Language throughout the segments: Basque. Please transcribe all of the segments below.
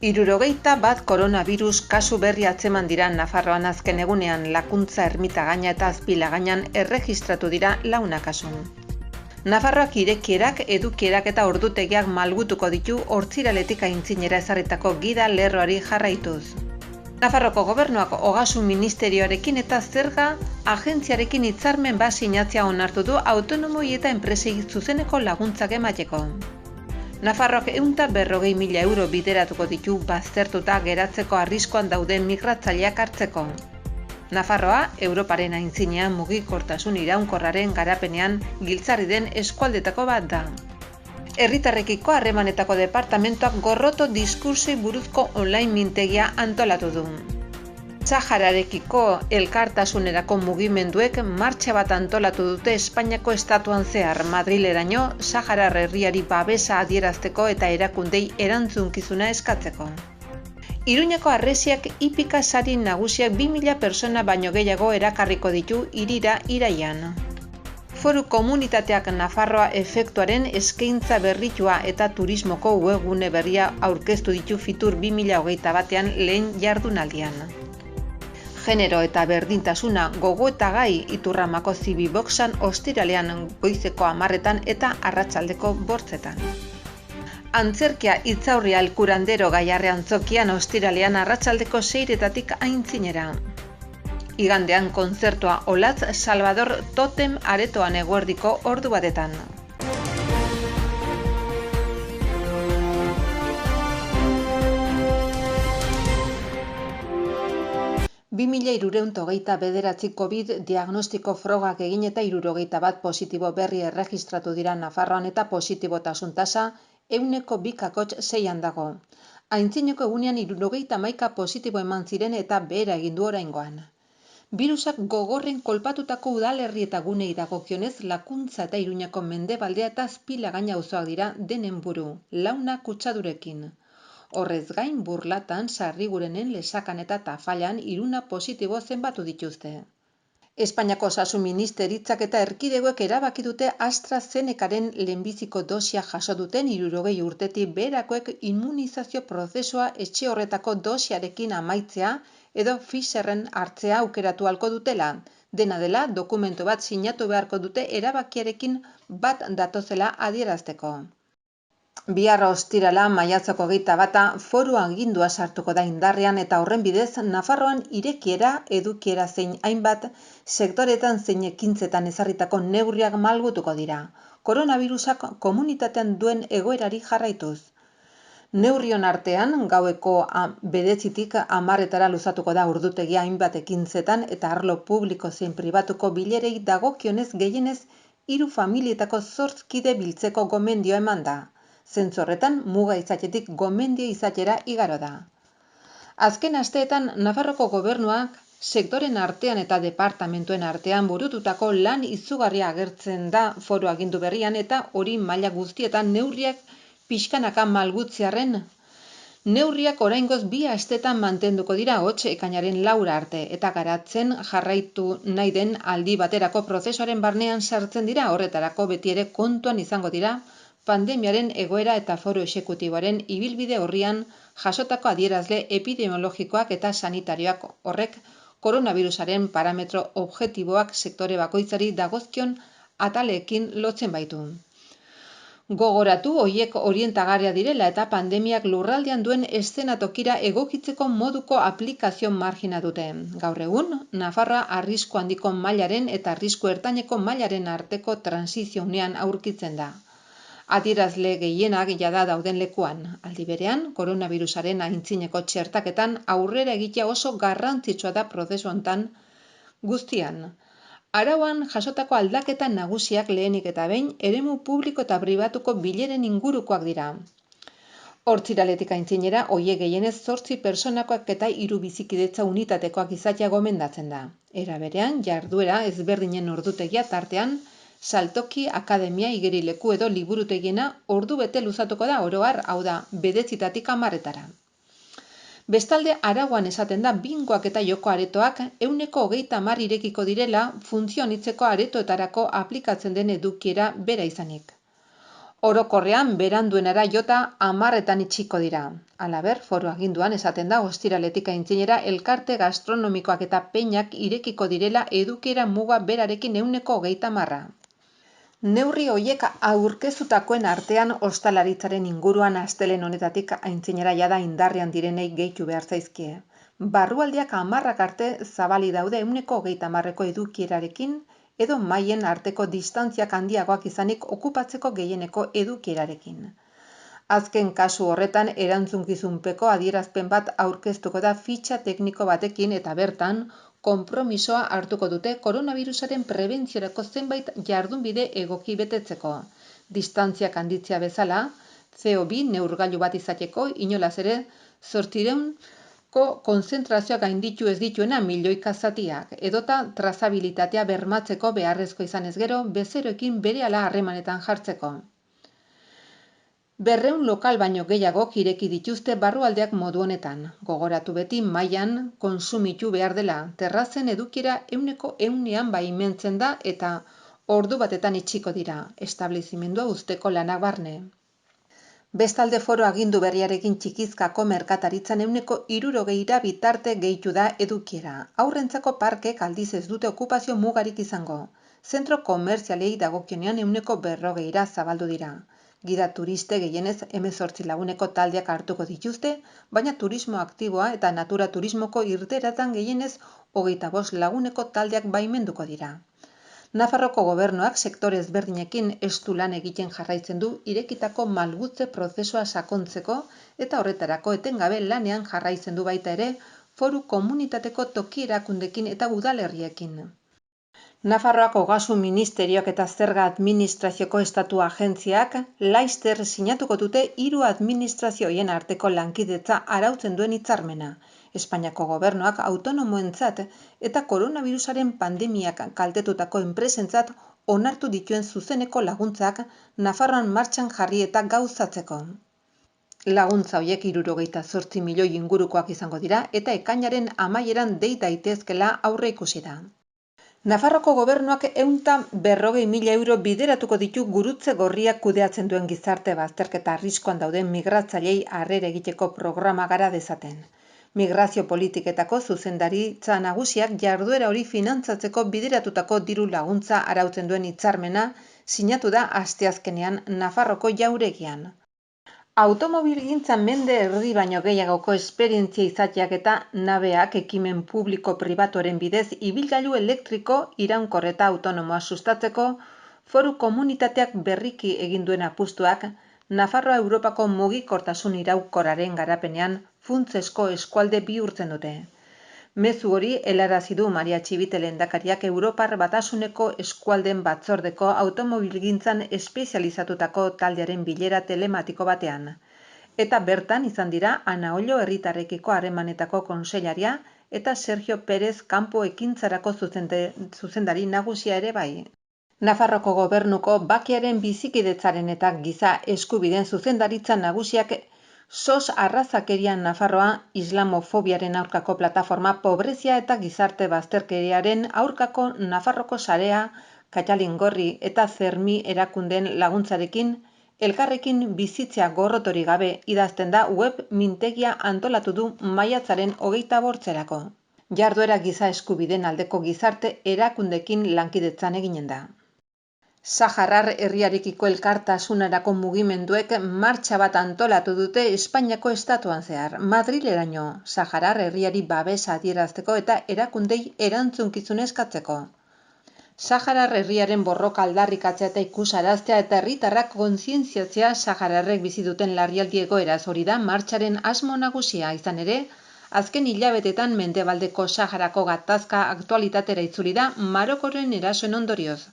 61 koronavirus kasu berri atzeman dira Nafarroan azken egunean. Lakuntza, Ermitagaina eta Azpilagainan erregistratu dira 4 kasu. Nafarroak irekierak, edukierak eta ordutegiak malgutuko ditu Hortziraletik aintzinera ezarritako gida lerroari jarraituz. Nafarroko gobernuak Ogasun Ministerioarekin eta Zerga Agentziarekin hitzarmen bat sinatzea onartu du autonomoi eta enpresei zuzeneko laguntzak emateko. Nafarroak 140.000 euro bideratuko ditu baztertuta geratzeko arriskuan dauden migratzaileak hartzeko. Nafarroa, Europaren aintzinean mugikortasun iraunkorraren garapenean giltzarri den eskualdetako bat da. Herritarrekiko harremanetako departamentoak gorroto diskursoi buruzko online mintegia antolatu du. Sahararekiko elkartasunerako mugimenduek martxa bat antolatu dute Espainiako estatuan zehar Madrileraino Saharar herriari babesa adierazteko eta erakundei erantzunkizuna eskatzeko. Iruñako harresiak hipika sari nagusiak 2.000 persona baino gehiago erakarriko ditu hirira iraian. Foru komunitateak Nafarroa efektuaren eskaintza berritua eta turismoko webgune berria aurkeztu ditu Fitur 2021 lehen jardunaldian. Genero eta berdintasuna gogoetagai Iturramako Zibiboxan ostiralean goizeko 10etan eta arratsaldeko 8etan. Antzerkia Itzaurri Alkurandero Gaiarre antzokian ostiralean arratsaldeko 6etatik aintzinera. Igandean kontzertua Olatz Salvador Totem aretoan eguerdiko ordu batetan. Bi mila 329 COVID diagnostiko frogak egin eta 61 positibo berri erregistratu dira Nafarroan eta positibotasun tasa 2,6 dago. Aintzineko egunean 71 positibo eman ziren eta behera egin du oraingoan. Birusak gogorren kolpatutako udalerri eta gunei dagokionez Lakuntza eta Iruñako Mendebaldea eta Azpilagaina auzoak dira denen buru, 4 kutsadurekin. Horrez gain Burlatan, Sarrigurenen, Lesakan eta Tafallan 1 positibo zenbatu dituzte. Espainiako Osasun Ministeritzak eta erkidegoek erabaki dute AstraZenecaren lehenbiziko dosia jaso duten 60 urtetik beherakoek immunizazio prozesua etxe horretako dosiarekin amaitzea edo Pfizerren hartzea aukeratu ahalko dutela. Dena dela, dokumentu bat sinatu beharko dute erabakiarekin bat datozela adierazteko. Bihar ostirala maiatzeko 21 foru agindua sartuko da indarrean eta horren bidez Nafarroan irekiera, edukiera zein hainbat sektoretan zein ekintzetan ezarritako neurriak malgutuko dira. Koronavirusak komunitatean duen egoerari jarraituz. Neurrion artean gaueko 9tik 10etara luzatuko da ordutegia hainbat ekintzetan eta arlo publiko zein pribatuko bilerei dagokionez gehienez 3 familietako 8 kide biltzeko gomendioa eman da. Zentzu horretan, muga izatetik gomendio izatera igaro da. Azken asteetan, Nafarroko gobernuak sektoren artean eta departamentuen artean burututako lan izugarria agertzen da foru agindu berrian eta hori maila guztietan neurriak pixkanaka malgutzearren. Neurriak oraingoz 2 astetan mantenduko dira hots ekainaren 4 arte eta garatzen jarraitu nahi den aldi baterako prozesuaren barnean sartzen dira horretarako beti ere kontuan izango dira pandemiaren egoera eta foru exekutiboaren ibilbide orrian jasotako adierazle epidemiologikoak eta sanitarioak horrek koronavirusaren parametro objektiboak sektore bakoitzari dagozkion ataleekin lotzen baitu. Gogoratu horiek orientagarria direla eta pandemiak lurraldean duen eszenatokira egokitzeko moduko aplikazio margina dute. Gaur egun, Nafarroa arrisku handiko mailaren eta arrisku ertaineko mailaren arteko transizio unean aurkitzen da. Adierazle gehienak jada dauden lekuan. Aldi berean, koronavirusaren aintzineko txertaketan aurrera egitea oso garrantzitsua da prozesu hontan guztian. Arauan jasotako aldaketa nagusiak lehenik eta behin eremu publiko eta pribatuko bileren ingurukoak dira. Hortziraletik aintzinera, hoiek gehienez 8 personakoak eta 3 bizikidetza unitatekoak izatea gomendatzen da. Era berean, jarduera ezberdinen ordutegia tartean, saltoki, akademia, igerileku edo liburutegiena ordu bete luzatuko da oro har, hau da, 9tik 10etara. Bestalde, arauan esaten da bingoak eta joko aretoak 130 irekiko direla funtzio anitzeko aretoetarako aplikatzen den edukiera bera izanik. Orokorrean beranduenera jota 10etan itxiko dira. Halaber, foru aginduan esaten da ostiraletik aintzinera elkarte gastronomikoak eta peinak irekiko direla edukiera muga berarekin 30%. Neurri horiek aurkeztutakoen artean ostalaritzaren inguruan astelehen honetatik aintzinera jada indarrean direnei gehitu behar zaizkie. Barrualdeak 10 arte zabali daude 30%ko edukierarekin edo mahaien arteko distantziak handiagoak izanik okupatzeko gehieneko edukierarekin. Azken kasu horretan erantzunkizunpeko adierazpen bat aurkeztuko da fitxa tekniko batekin eta bertan konpromisoa hartuko dute koronavirusaren prebentziorako zenbait jardunbide egoki betetzeko. Distantziak handitzea bezala, CO2 neurgailu bat izateko inolaz ere 800ko konzentrazioak gainditu ez dituena milioika zatiak, edota trazabilitatea bermatzeko beharrezko izanez gero bezeroekin berehala harremanetan jartzeko. 200 lokal baino gehiagok ireki dituzte barrualdeak modu honetan. Gogoratu beti mahaian kontsumitu behar dela, terrazen edukiera 100%ean baimentzen da eta ordu batetan itxiko dira, establezimendua uzteko lanak barne. Bestalde foru agindu berriarekin txikizkako merkataritzan 60%ra bitarte gehitu da edukiera. Haurrentzako parkek aldiz ez dute okupazio mugarik izango. Zentro komertzialei dagokionean 40%ra zabaldu dira. Gida turiste gehienez 18 laguneko taldeak hartuko dituzte, baina turismo aktiboa eta natura turismoko irteeratan gehienez 25 laguneko taldeak baimenduko dira. Nafarroko gobernuak sektore ezberdinekin estu lan egiten jarraitzen du irekitako malgutze prozesua sakontzeko eta horretarako etengabe lanean jarraitzen du baita ere foru komunitateko toki erakundeekin eta udalerriekin. Nafarroako Ogasun Ministerioak eta Zerga Administrazioko Estatu Agentziak laster sinatuko dute 3 administrazioen arteko lankidetza arautzen duen hitzarmena. Espainiako gobernuak autonomoentzat eta koronavirusaren pandemiak kaltetutako enpresentzat onartu dituen zuzeneko laguntzak Nafarroan martxan jarri eta gauzatzeko. Laguntza horiek 78 milioi ingurukoak izango dira eta ekainaren amaieran dei daitezkela aurreikusi da. Nafarroko gobernuak 140.000 euro bideratuko ditu gurutze gorriak kudeatzen duen gizarte bazterketa arriskuan dauden migratzailei harrera egiteko programa gara dezaten. Migrazio politiketako zuzendaritza nagusiak jarduera hori finantzatzeko bideratutako diru laguntza arautzen duen hitzarmena sinatu da asteazkenean Nafarroko jauregian. Automobilgintzan mende erdi baino gehiagoko esperientzia izateak eta nabeak ekimen publiko-pribatuaren bidez ibilgailu elektriko iraunkor eta autonomoa sustatzeko foru komunitateak berriki egin duen apustuak Nafarroa Europako mugikortasun iraunkorraren garapenean funtsezko eskualde bihurtzen dute. Mezu hori helarazi du Maria Txibite lehendakariak Europar Batasuneko eskualdeen batzordeko automobilgintzan espezializatutako taldearen bilera telematiko batean. Eta bertan izan dira Ana Ollo herritarrekiko harremanetako kontseilaria eta Sergio Pérez kanpo ekintzarako zuzendari nagusia ere bai. Nafarroko gobernuko bakearen bizikidetzaren eta giza eskubideen zuzendaritza nagusiak SOS Arrazakerian Nafarroa islamofobiaren aurkako plataforma pobrezia eta gizarte bazterkeriaren aurkako Nafarroko sarea, Katalin Gorri eta Zermi erakundeen laguntzarekin elkarrekin bizitzea gorrotori gabe idazten da web mintegia antolatu du maiatzaren 28erako. Jarduera giza eskubideen aldeko gizarte erakundeekin lankidetzan eginen da. Saharar herriarekiko elkartasunerako mugimenduek martxa bat antolatu dute Espainiako estatuan zehar, Madrileraino, Saharar herriari babesa adierazteko eta erakundei erantzukizuna eskatzeko. Saharar herriaren borroka aldarrikatzea eta ikusaraztea eta herritarrak kontzientziatzea sahararrek bizi duten larrialdi egoeraz hori da martxaren asmo nagusia izan ere, azken hilabetetan Mendebaldeko Saharako gatazka aktualitatera itzuli da Marokoren erasoen ondorioz.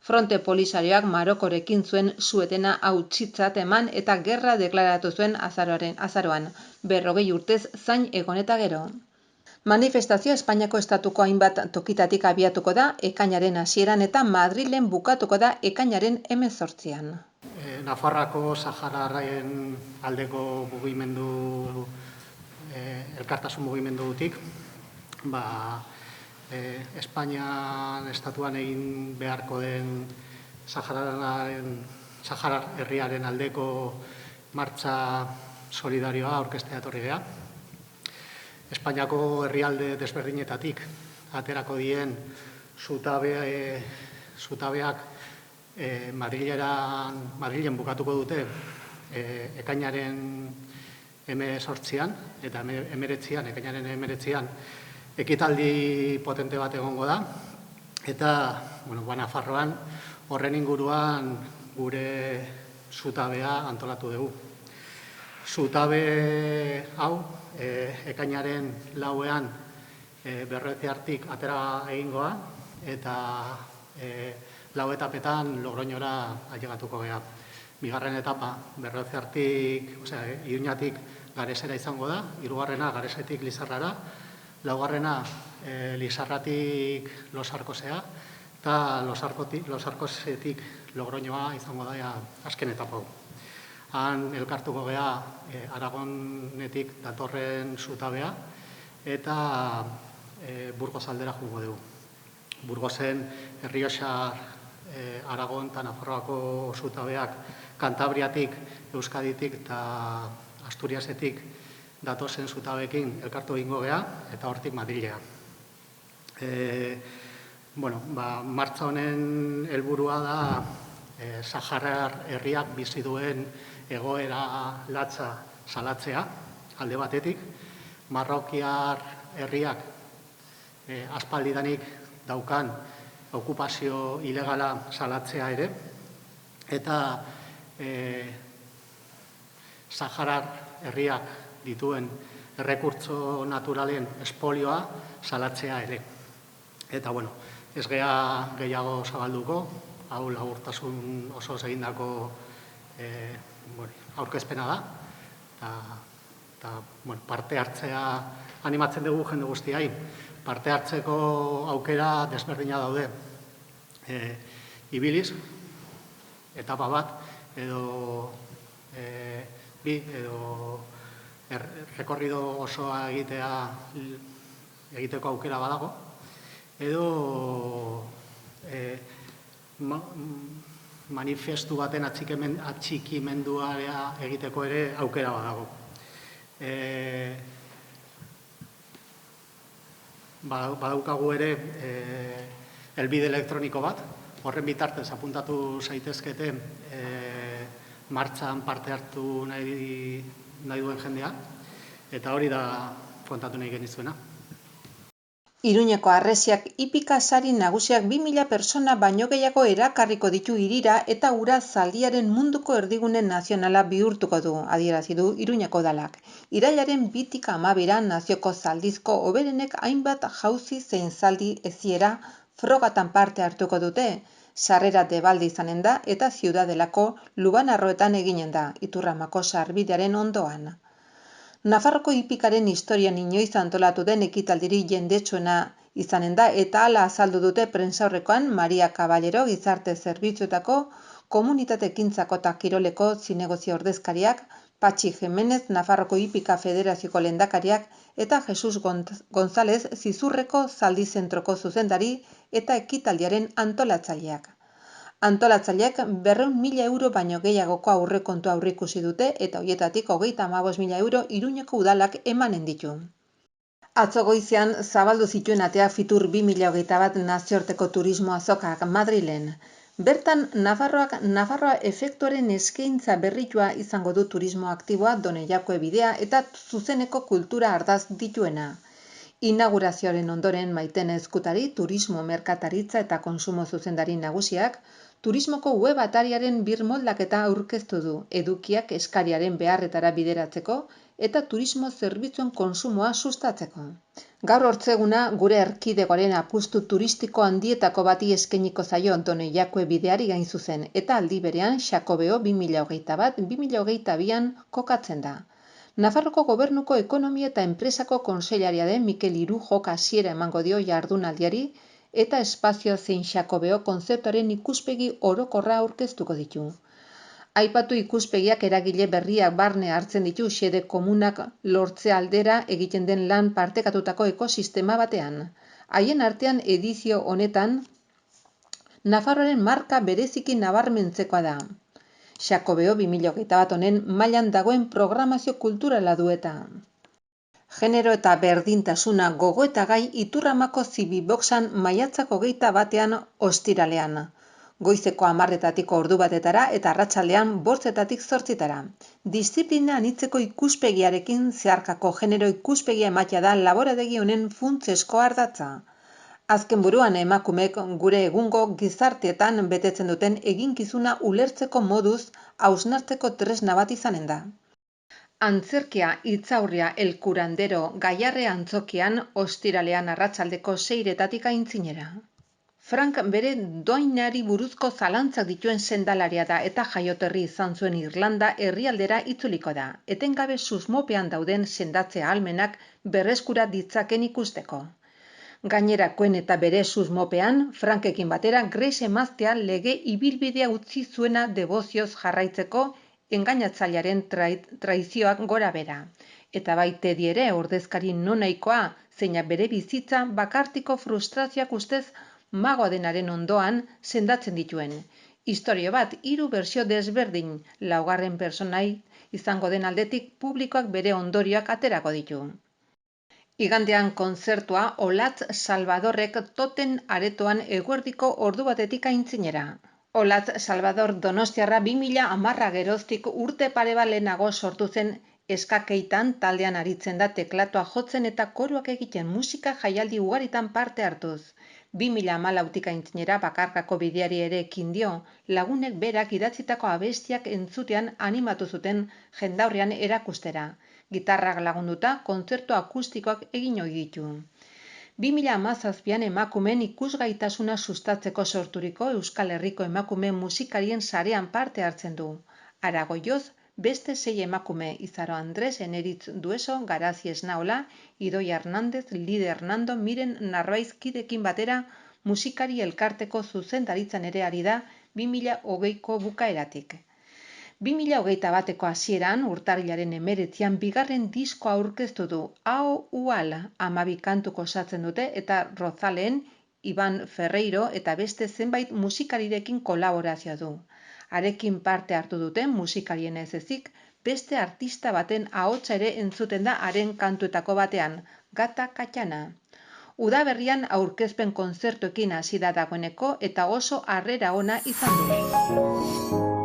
Fronte Polisarioak Marokorekin zuen suetena hautsitzat eman eta gerra deklaratu zuen azaroan, 40 urtez zain egon eta gero. Manifestazioa Espainiako estatuko hainbat tokitatik abiatuko da ekainaren hasieran eta Madrilen bukatuko da ekainaren 18an. Nafarroako Sahararen aldeko mugimendu, elkartasun mugimendutik, Espainian estatuan egin beharko den Sahararen Saharar herriaren aldeko martxa solidarioa aurkeztea etorri gea. Espainiako herrialde desberdinetatik aterako dien zutabeak Madrilen bukatuko dute ekainaren 18an eta ekainaren 19an ekitaldi potente bat egongo da, eta Nafarroan horren inguruan gure zutabea antolatu dugu. Zutabe hau ekainaren 4ean Berroetiartik atera egingoa, eta 4 etapetan Logroñora ailegatuko gea. Bigarren etapa Berroetiartik, Iruñatik Garesera izango da, 3. Garesetik Lizarrara, 4. Lizarratik Los Arcosea, eta Los Arcosetik Logroñoa izango da azken etapa hau. Han elkartuko gea Aragonetik datorren zutabea, eta Burgos aldera jungo dugu. Burgosen Errioxar, Aragon eta Nafarroako zutabeak Kantabriatik, Euskaditik eta Asturiasetik datozen zutabeekin elkartu egingo gea, eta hortik Madrilea. Martxa honen helburua da Saharar herriak bizi duen egoera latza salatzea, alde batetik, marrokiar herriak aspaldidanik daukan okupazio ilegala salatzea ere, eta Saharar herriak dituen errekurtso naturalen espolioa salatzea ere. Eta, ez gea gehiago zabalduko, hau laburtasun osoz egindako aurkezpena da, eta parte hartzea animatzen dugu jende guztiai. Parte hartzeko aukera desberdina daude. Ibiliz, etapa bat, edo bi, edo rekorrido osoa egiteko aukera badago, edo manifestu baten atxikimendua egiteko ere aukera badago. Badaukagu ere helbide elektroniko bat, horren bitartez apuntatu zaitezkete martxan parte hartu nahi duen jendea, eta hori da kontatu nahi genizuena. Iruñeko harresiak hipika sari nagusiak 2000 pertsona baino gehiago erakarriko ditu hirira eta ura zaldiaren munduko erdigune nazionala bihurtuko du, adierazi du Iruñeko udalak. Irailaren 2tik 12 nazioko zaldizko hoberenek hainbat jauzi zein zaldi eziera frogatan parte hartuko dute. Sarrera debalde izanen da eta Ziudadelako Lubanarroetan eginen da, Iturramako sarbidearen ondoan. Nafarroko hipikaren historian inoiz antolatu den ekitaldirik jendetsuena izanen da, eta hala azaldu dute prentsaurrekoan Maria Caballero gizarte zerbitzuetako komunitate ekintzako eta kiroleko zinegozio ordezkariak, Patxi Jimenez Nafarroko hipika federazioko lehendakariak eta Jesus González Zizurreko zaldi zentroko zuzendari eta ekitaldiaren antolatzaileak. Antolatzaileak 200.000 euro baino gehiagoko aurrekontua aurreikusi dute eta horietatik 35.000 euro Iruñeko udalak emanen ditu. Atzo goizean zabaldu zituen ateak Fitur 2021 nazioarteko turismo azokak Madrilen. Bertan Nafarroa efektuaren eskaintza berritua izango du turismo aktiboa Doneiako bidea eta zuzeneko kultura ardaz dituena. Inaugurazioaren ondoren Maiten Ezkutari turismo merkataritza eta konsumo zuzendari nagusiak turismoko web atariaren birmoldaketa aurkeztu du, edukiak eskariaren beharretara bideratzeko eta turismo zerbitzuen konsumoa sustatzeko. Gaur hortzeguna gure erkidegoaren apustu turistiko handietako bati eskainiko zaio Doneiako bideari gain zuzen, eta aldi berean Xakobeo 2021-2022an kokatzen da. Nafarroko Gobernuko Ekonomia eta Enpresako kontseilaria den Mikel Irujok hasiera emango dio jardunaldiari eta espazio zein Xakobeo kontzeptuaren ikuspegi orokorra aurkeztuko ditu. Aipatu ikuspegiak eragile berriak barne hartzen ditu xede komunak lortze aldera egiten den lan partekatutako ekosistema batean. Haien artean edizio honetan Nafarroaren marka bereziki nabarmentzekoa da. Xakobeo 2021 honen mailan dagoen programazio kulturala du eta. Genero eta berdintasuna gogoetagai Iturramako Zibiboxan maiatzak 21 ostiralean. Goizeko 10:00 ordu batetara eta arratsaldean 5:00 zortzitara. Diziplina anitzeko ikuspegiarekin zeharkako genero ikuspegia ematea da laborategi honen funtsezko ardatza. Azken buruan emakumeek gure egungo gizarteetan betetzen duten eginkizuna ulertzeko moduz hausnartzeko tresna bat izanen da. Antzerkia hitzaurria El Curandero Gaiarre antzokian ostiralean arratsaldeko 6:00 aintzinera. Frank bere doinari buruzko zalantzak dituen sendalaria da eta jaioterri izan zuen Irlanda herrialdera itzuliko da. Etengabe susmopean dauden sendatze ahalmenak berreskura ditzaken ikusteko. Gainerakoen eta bere susmopean, Frankekin batera Grace emaztea lege ibilbidea utzi zuena debozioz jarraitzeko engainatzailearen traizioak gora bera. Eta bai Teddy ere ordezkari nonahikoa, zeina bere bizitza bakartiko frustrazioak ustez magoa denaren ondoan sendatzen dituen. Istorio bat 3 bersio desberdin, laugarren personai izango den aldetik publikoak bere ondorioak aterako ditu. Igandean kontzertua Olatz Salvadorrek Toten aretoan eguerdiko ordu batetik aintzinera. Olatz Salvador Donostiarra 2010 geroztik urte pare bat lehenago sortu zen eskakeitan taldean aritzen da teklatua jotzen eta koruak egiten musika jaialdi ugaritan parte hartuz. 2014tik aintzinera bakarkako bideari ere ekin dio, lagunek berak idatzitako abestiak entzutean animatu zuten jendaurrean erakustera. Gitarrak lagunduta kontzertu akustikoak egin ohi ditu. 2017an emakumeen ikusgaitasuna sustatzeko sorturiko Euskal Herriko emakume musikarien sarean parte hartzen du. Aragoioz, beste 6 emakume Izaro Andres, Eneritz Dueso, Garazi Esnaola, Idoia Hernández, Lide Hernando, Miren Narvaiz kidekin batera musikari elkarteko zuzendaritzan ere ari da 2020ko bukaeratik. 2021ko hasieran, urtarrilaren 19an, bigarren diskoa aurkeztu du. Ao Ual 12 kantuko osatzen dute eta Rozaleen, Iban Ferreiro eta beste zenbait musikarirekin kolaborazioa du. Harekin parte hartu duten musikarien ez ezik, beste artista baten ahotsa ere entzuten da haren kantuetako batean, Gata Katxana. Udaberrian aurkezpen kontzertuekin hasi da dagoeneko eta oso harrera ona izan du.